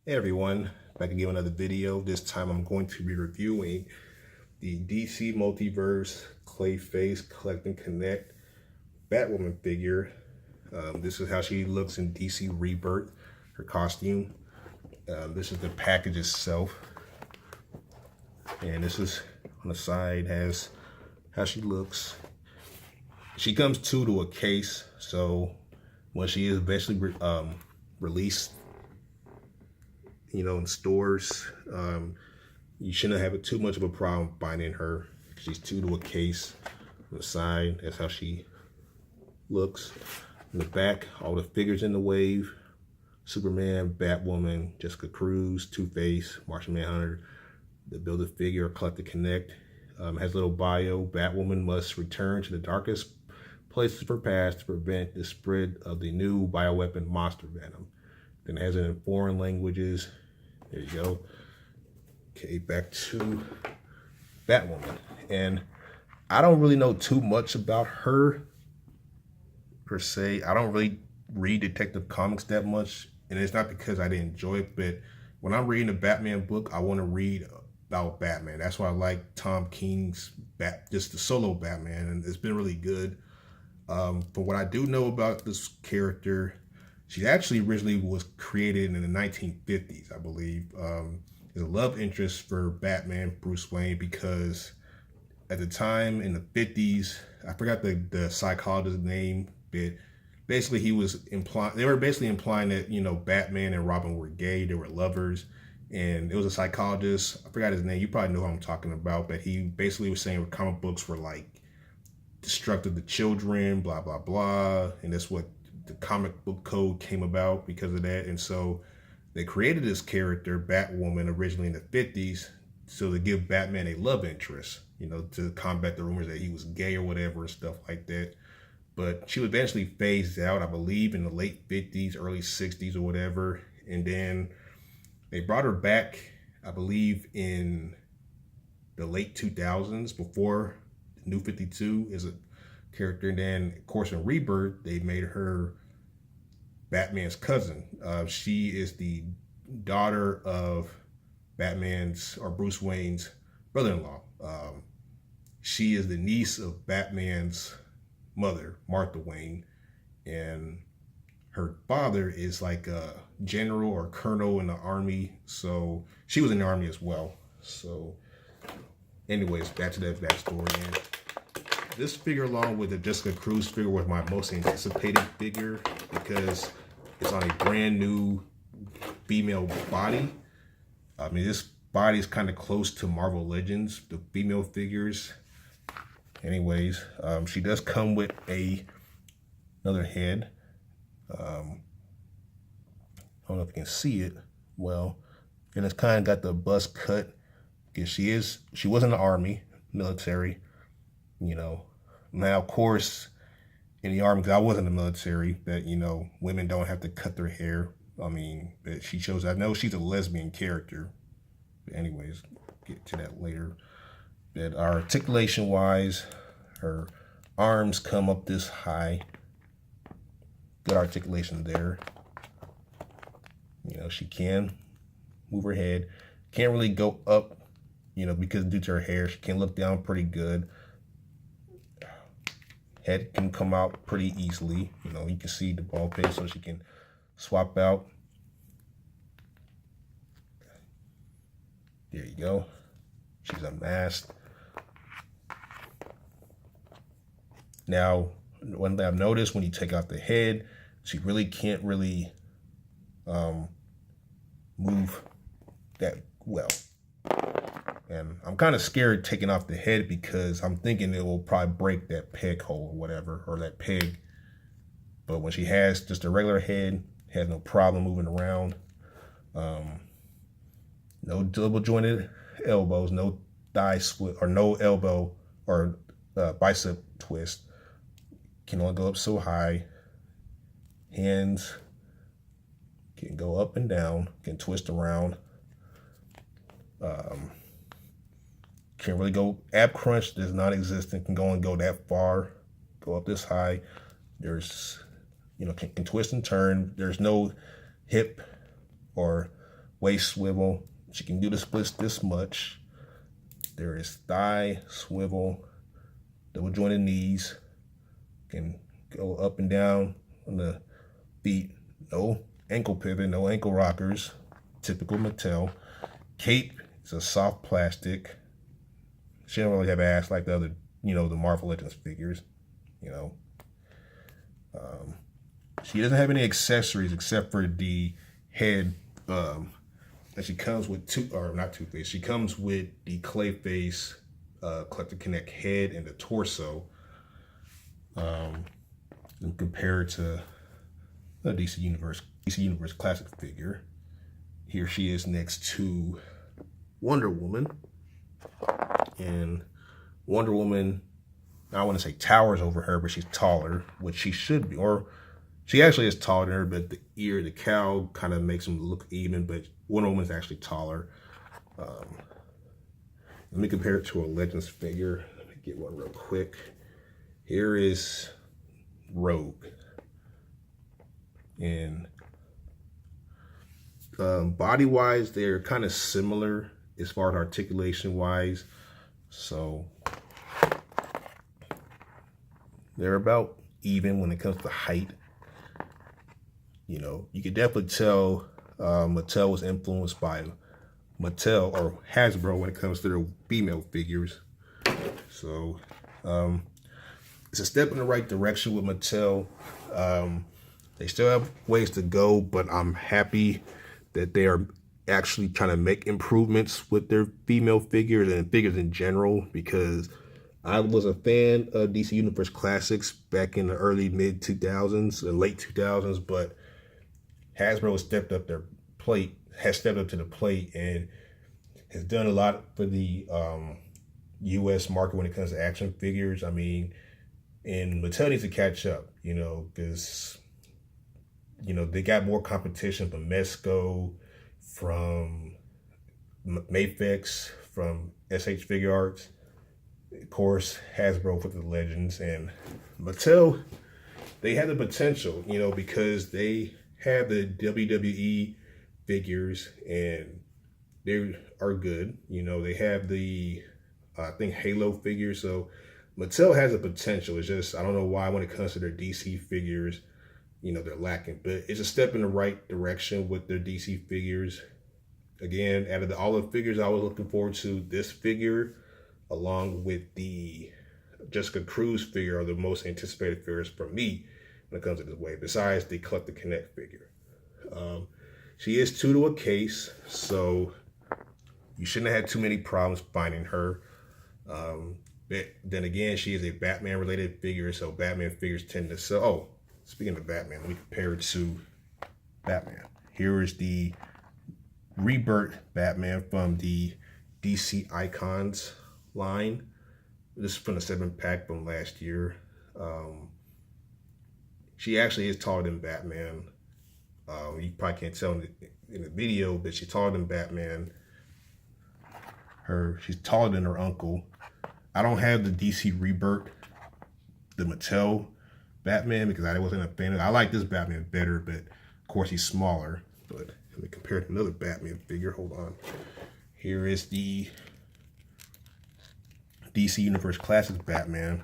Hey everyone, back again with another video. This time I'm going to be reviewing the DC Multiverse Clayface Collect and Connect Batwoman figure. This is how she looks in DC Rebirth, her costume. This is the package itself. And this is on the side, has how she looks. She comes to a case, so when she is eventually released, in stores, you shouldn't have too much of a problem finding her. She's to a case on the side. That's how she looks. In the back, all the figures in the wave: Superman, Batwoman, Jessica Cruz, Two-Face, Martian Manhunter. The Build-A-Figure, Collect and Connect. Has a little bio. Batwoman must return to the darkest places of her past to prevent the spread of the new bioweapon monster Venom. Then it has it in foreign languages. There you go. Okay, back to Batwoman. And I don't really know too much about her, per se. I don't really read Detective Comics that much. And it's not because I didn't enjoy it, but when I'm reading a Batman book, I want to read about Batman. That's why I like Tom King's just the solo Batman, and it's been really good. From what I do know about this character, she actually originally was created in the 1950s, I believe. As a love interest for Batman, Bruce Wayne, because at the time in the 50s, I forgot the psychologist's name, but basically they were basically implying that, Batman and Robin were gay, they were lovers. And it was a psychologist, I forgot his name, you probably know who I'm talking about, but he basically was saying comic books were like destructive to children, blah, blah, blah. And that's what the comic book code came about because of that. And so they created this character, Batwoman, originally in the 50s, so to give Batman a love interest, to combat the rumors that he was gay or whatever and stuff like that. But she was eventually phased out, I believe, in the late 50s, early 60s or whatever. And then they brought her back, I believe, in the late 2000s, before the New 52 is a character. And then, of course, in Rebirth, they made her Batman's cousin. She is the daughter of Batman's, or Bruce Wayne's, brother-in-law. She is the niece of Batman's mother, Martha Wayne, and her father is like a general or colonel in the army. So she was in the army as well. So anyways, back to that backstory. And this figure, along with the Jessica Cruz figure, was my most anticipated figure because it's on a brand new female body. I mean, this body is kind of close to Marvel Legends, the female figures. Anyways, she does come with another head. I don't know if you can see it well, and it's kind of got the bust cut because she was in the army, military. Now, of course, in the army, because I was in the military, that, women don't have to cut their hair. I mean, but she shows, I know she's a lesbian character. But anyways, get to that later. But articulation-wise, her arms come up this high. Good articulation there. She can move her head. Can't really go up, because due to her hair, she can look down pretty good. Head can come out pretty easily. You can see the ball peg, so she can swap out. There you go. She's unmasked. Now, one thing I've noticed, when you take out the head, she really can't really move that well. And I'm kind of scared taking off the head because I'm thinking it will probably break that peg hole or whatever, or that peg. But when she has just a regular head, has no problem moving around. No double jointed elbows, no thigh switch, or no elbow or bicep twist. Can only go up so high. Hands can go up and down, can twist around. Can't really go, ab crunch does not exist and can only go that far, go up this high. There's, can twist and turn. There's no hip or waist swivel. She can do the splits this much. There is thigh swivel, double jointed knees. Can go up and down on the feet. No ankle pivot, no ankle rockers. Typical Mattel. Cape is a soft plastic. She don't really have ass like the other, the Marvel Legends figures, She doesn't have any accessories except for the head. And she comes with not Two-Face. She comes with the Clayface Collector Connect head and the torso. And compared to the DC Universe Classic figure. Here she is next to Wonder Woman. And Wonder Woman, I want to say towers over her, but she's taller, which she should be. Or she actually is taller than her, but the cowl kind of makes them look even, but Wonder Woman's actually taller. Let me compare it to a Legends figure. Let me get one real quick. Here is Rogue. And body-wise, they're kind of similar as far as articulation-wise. So they're about even when it comes to height. You could definitely tell Mattel was influenced by Mattel or Hasbro when it comes to their female figures. So it's a step in the right direction with Mattel. They still have ways to go, but I'm happy that they are actually trying to make improvements with their female figures and figures in general, because I was a fan of DC Universe Classics back in the early mid 2000s and late 2000s, but Hasbro has stepped up to the plate and has done a lot for the U.S. market when it comes to action figures. I mean, and Mattel needs to catch up, because they got more competition from Mezco, from Mafex, from SH Figure Arts, of course, Hasbro for the Legends, and Mattel, they have the potential, because they have the WWE figures and they are good. They have the, I think, Halo figures, so Mattel has a potential. It's just, I don't know why when it comes to their DC figures, they're lacking, but it's a step in the right direction with their DC figures. Again, out of all the figures I was looking forward to, this figure, along with the Jessica Cruz figure, are the most anticipated figures for me when it comes to this wave, besides the Collector Connect figure. She is 2 to a case, so you shouldn't have had too many problems finding her. But then again, she is a Batman-related figure, so Batman figures tend to sell. Oh, speaking of Batman, let me compare it to Batman. Here is the Rebirth Batman from the DC Icons line. This is from the 7-pack from last year. She actually is taller than Batman. You probably can't tell in the video, but she's taller than Batman. She's taller than her uncle. I don't have the DC Rebirth, the Mattel Batman, because I wasn't a fan of it. I like this Batman better, but of course he's smaller. But let me compare it to another Batman figure. Hold on. Here is the DC Universe Classics Batman,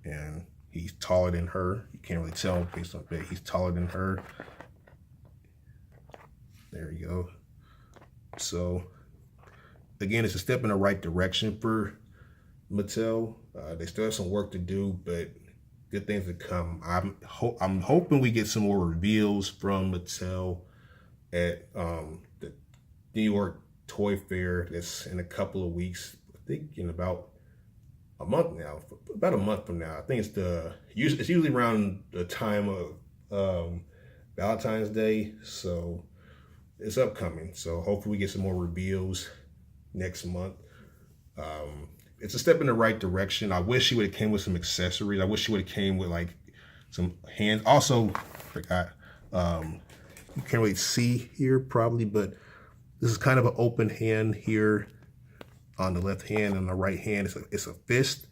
and he's taller than her. You can't really tell based on that. He's taller than her. There you go. So again, it's a step in the right direction for Mattel. They still have some work to do, but good things to come. I'm hoping we get some more reveals from Mattel at the New York Toy Fair that's in a couple of weeks. I think in about a month now. About a month from now. I think it's usually around the time of Valentine's Day, so it's upcoming. So hopefully we get some more reveals next month. It's a step in the right direction. I wish she would have came with some accessories. I wish she would have came with like some hands. Also, forgot, you can't really see here probably, but this is kind of an open hand here on the left hand, and the right hand it's a fist.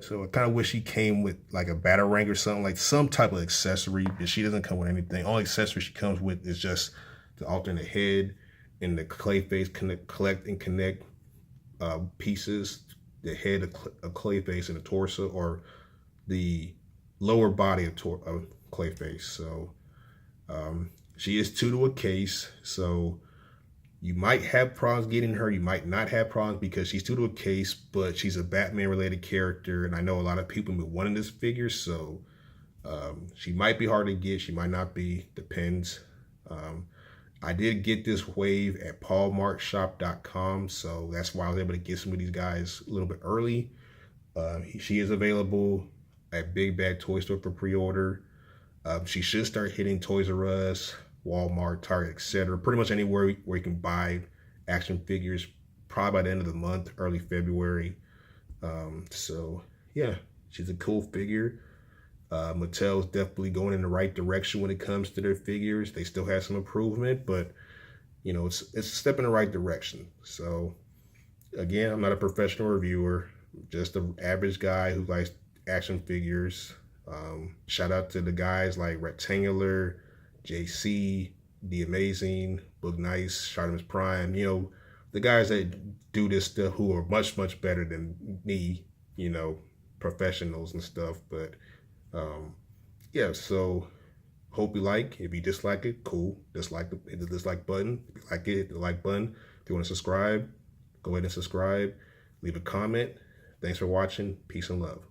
So I kind of wish she came with like a batarang or something, like some type of accessory, but she doesn't come with anything. Only accessory she comes with is just the alternate head and the Clayface collect and connect pieces, the head of Clayface and the torso, or the lower body of Clayface. So she is 2 to a case, so you might have problems getting her, you might not have problems because she's 2 to a case, but she's a Batman related character, and I know a lot of people have been wanting this figure, so she might be hard to get, she might not be, depends. I did get this wave at paulmarkshop.com, so that's why I was able to get some of these guys a little bit early. She is available at Big Bad Toy Store for pre-order. She should start hitting Toys R Us, Walmart, Target, etc. Pretty much anywhere where you can buy action figures, probably by the end of the month, early February. So yeah, she's a cool figure. Mattel's definitely going in the right direction when it comes to their figures. They still have some improvement, but you know, it's a step in the right direction. So again, I'm not a professional reviewer, just an average guy who likes action figures. Shout out to the guys like Rectangular, JC, The Amazing, Book Nice, Shartimus Prime, you know, the guys that do this stuff who are much, much better than me, you know, professionals and stuff. But yeah, so hope you like. If you dislike it, cool. Hit the dislike button. If you like it, hit the like button. If you want to subscribe, go ahead and subscribe. Leave a comment. Thanks for watching. Peace and love.